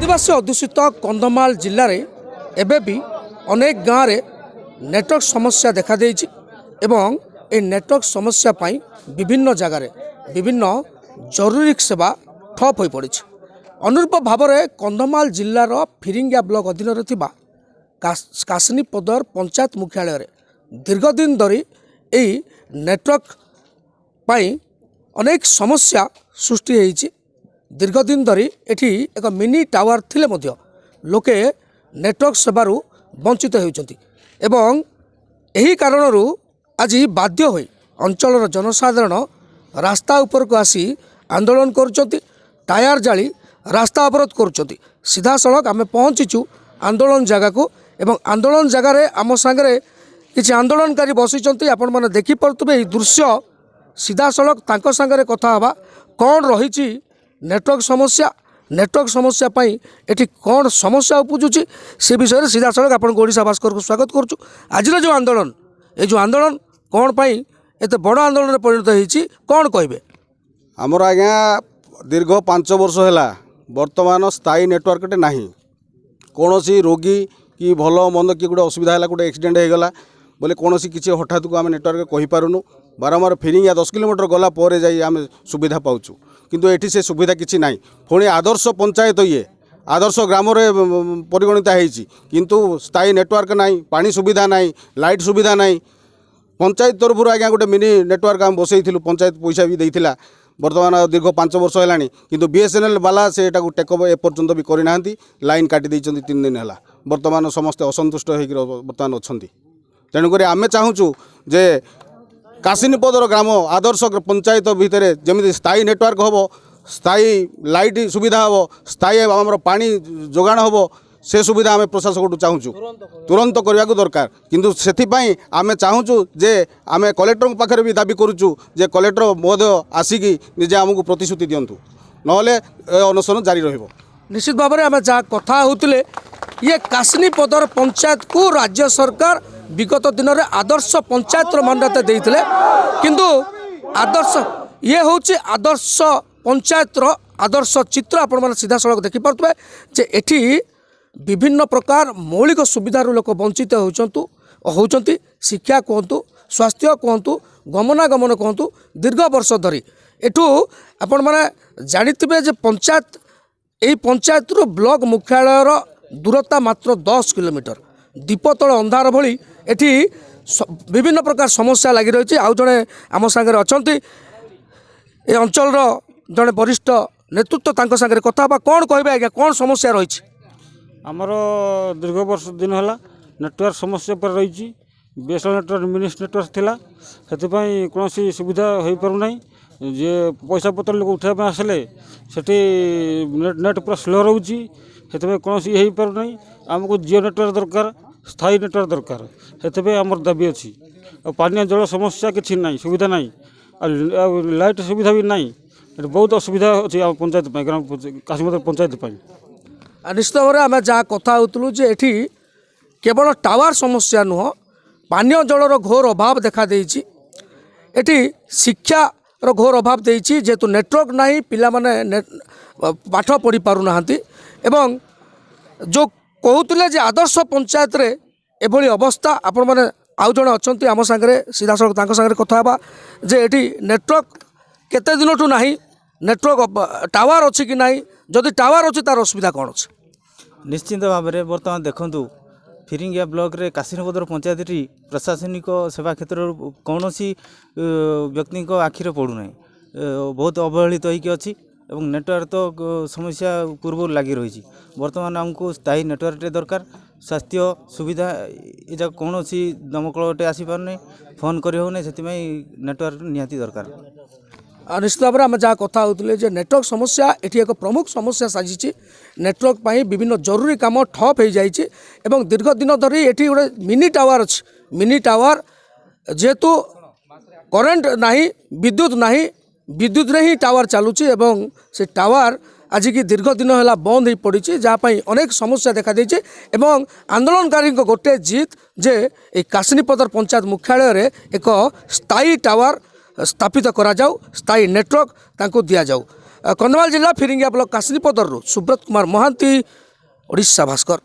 आदिवासी अध्युषित कंधमाल जिले में एबे भी अनेक गाँव में नेटवर्क समस्या देखा देइछि एवं ए नेटवर्क समस्या पाई विभिन्न जगार विभिन्न जरूरी सेवा ठप हो पड़ी। अनुरूप भाव में कंधमाल जिलार फिरिंगिया ब्लॉक अधीन थिबा कासनीपदर पंचायत मुख्यालय दीर्घदिन धरी यही नेटवर्क पाई अनेक समस्या सृष्टि होइछि। दीर्घदिन धरी एठी एक मिनी टावर थिले मध्य लोके नेटवर्क सेवारु वंचित होउछन्ति एवं एही कारणरू आज बाध्य होई अंचलर जनसाधारण रास्ता उपर को आसी आंदोलन करुछन्ति। टायर जाली रास्ता अवरोध करुछन्ति। सीधा सड़क आमे पहुँचीचु आंदोलन जगह को एवं आंदोलन जगार आम सांगे किसी आंदोलनकारी बसिचन्ति। आपण माने देखि पड़ुथबे एही दृश्य सीधा सड़क तांको सांगे कथा हवा कौन रही नेटवर्क समस्या पाई एठी कौन समस्या उपजुची से विषय सीधा सड़क आपन ओडिशा भास्कर को स्वागत करूँ। आज जो आंदोलन ये आंदोलन कौन पाई एते बड़ आंदोलन परिणत होइछि कौन कहबे? आमर आज्ञा दीर्घ 5 वर्ष है बर्तमान स्थायी नेटवर्क नहीं। कौन सी रोगी कि भल मंद कि गोटे असुविधा है गोटे एक्सीडेंट हो गला बोले कौन सी किसी हठात को आम नेटवर्क कहीपरूँ बारंबार फिरिंगिया 10 किलोमीटर गला पर जाई आम सुविधा पाऊँ किंतु एठी से सुविधा किसी ना। पुणी आदर्श पंचायत ये आदर्श ग्राम परिगणित होती किंतु स्थायी नेटवर्क ना पानी सुविधा ना लाइट सुविधा ना। पंचायत तरफ आज्ञा गोटे मिनी नेटवर्क आम बसई पंचायत पैसा भी देता बर्तमान दीर्घ 5 वर्ष है किंतु बीएसएनएल वाला से टेकअप एपर्यंत भी करना लाइन काटी 3 दिन है बर्तमान समस्ते असंतुष्ट हो बर्तमान अच्छा। तेणुक आम चाहूँ जे कासिनीपदर ग्राम आदर्श पंचायत भितर जमी स्थायी नेटवर्क हम स्थायी लाइट सुविधा हम स्थायी आम पानी जोगाण हम से सुविधा आम प्रशासक चाहूँ तुरंत करने को दरकार। किंतु से आम चाहूँ जे आम कलेक्टर पाखे भी दाबी करुचु जे कलेक्टर महोदय आसिकी निजे आमको प्रतिश्रुति दिंतु नहले अनशन जारी रहिबो। निश्चित भाव में आम जहाँ कथा होते ये कासनीपदर पंचायत को राज्य सरकार विगत दिन में आदर्श पंचायत मान्यता देते किंतु आदर्श ये हूँ आदर्श पंचायत आदर्श चित्र आपण मैंने सीधा सड़क देखिपे जे एठी विभिन्न प्रकार मौलिक सुविधार लोक वंचित होती। शिक्षा कहतु स्वास्थ्य कहतु गमनागमन कहतु दीर्घ वर्ष धरी एठू आपण मैंने जानिथिबे जे पंचायत यही पंचायत ब्लॉक मुख्यालयर दूरता मात्र 10 किलोमीटर दीपतल अंधार भली एठी विभिन्न प्रकार समस्या लगी रही। आउ जड़े आम सांगे अच्छा ए अंचल जड़े वरिष्ठ नेतृत्व तांको सांगे कथा कौन कहबे आज्ञा कौन समस्या रही? आमर दीर्घ वर्ष दिन है नेटवर्क समस्या पर रही बीएसएनएल नेटवर्क मिनिस नेटवर्क थिला से कौन सुविधा हो पारना जे पैसा पतर लोक उठाया आसले से नेट पूरा स्लो रोचे से कौन हो पारना। आमको जियो नेटवर्क दरकार स्थायी नेटवर्क दरकार से आमर दाबी अच्छी। पानी जल समस्या किसी ना सुविधा ना लाइट सुविधा भी ना बहुत असुविधा अच्छी पंचायत ग्राम कासिनीपदर पंचायत। निश्चित भाव में आम जहाँ कथा होलु जे एठी केवल टावर समस्या नुह पानीय जलर घोर अभाव देखा देइछि। एठी शिक्षार घोर अभाव देइछि जेहेतु नेटवर्क नाही पिला माने पाठ पढ़ी पारु नाहांती एवं जो कहते जे आदर्श पंचायत रे एभली अवस्था आपण माने आउ जणे अछंती आम सांगे सीधा सड़क तांको सांगे कथा हबा जे एठी नेटवर्क केते दिनठू नाही नेटवर्क टावर अच्छी कि नाही जदि टावर अच्छी तार असुविधा कौन अच्छे? निश्चिंत भाव में बर्तमान देखूँ फिरिंगिया ब्लॉक रे कासिनीपदर पंचायत प्रशासनिक सेवा क्षेत्र कौन सी व्यक्ति आखिरे पड़ूना बहुत अवहेलित होइकी अच्छी एवं नेटवर्क तो समस्या पूर्व लगी रही। बर्तमान आमको स्थायी नेटवर्क दरकार स्वास्थ्य सुविधा ये कौन सी दमकलटे आसीपार फोन कर नेटवर्क निहाती दरकार। निश्चित भाव में आम जहाँ कथा होते जे नेटवर्क समस्या एटी एक प्रमुख समस्या साजिश नेटवर्क पाई विभिन्न जरूरी काम ठप हो जाइए एवं दीर्घ दिन धरी एटी गोटे मिनी टावर अच्छी। मिनी टावर जेहेतु करेन्ट नाही विद्युत नाही विद्युत रे ही टावर चलुची एवं से टावर आज की दीर्घ दिन है बंद हो पड़ी जहाँपाई अनेक समस्या देखा देइछे एवं आंदोलनकारी गोटे जीत जे कासिनीपदर पंचायत मुख्यालय एक स्थायी टावर स्थापित करा जाऊ स्थायी नेटवर्क तांको दिया जाऊ। कंधमाल जिला फिरिंगिया ब्लॉक काशिनीपदर सुब्रत कुमार महांती ओडिशा भास्कर।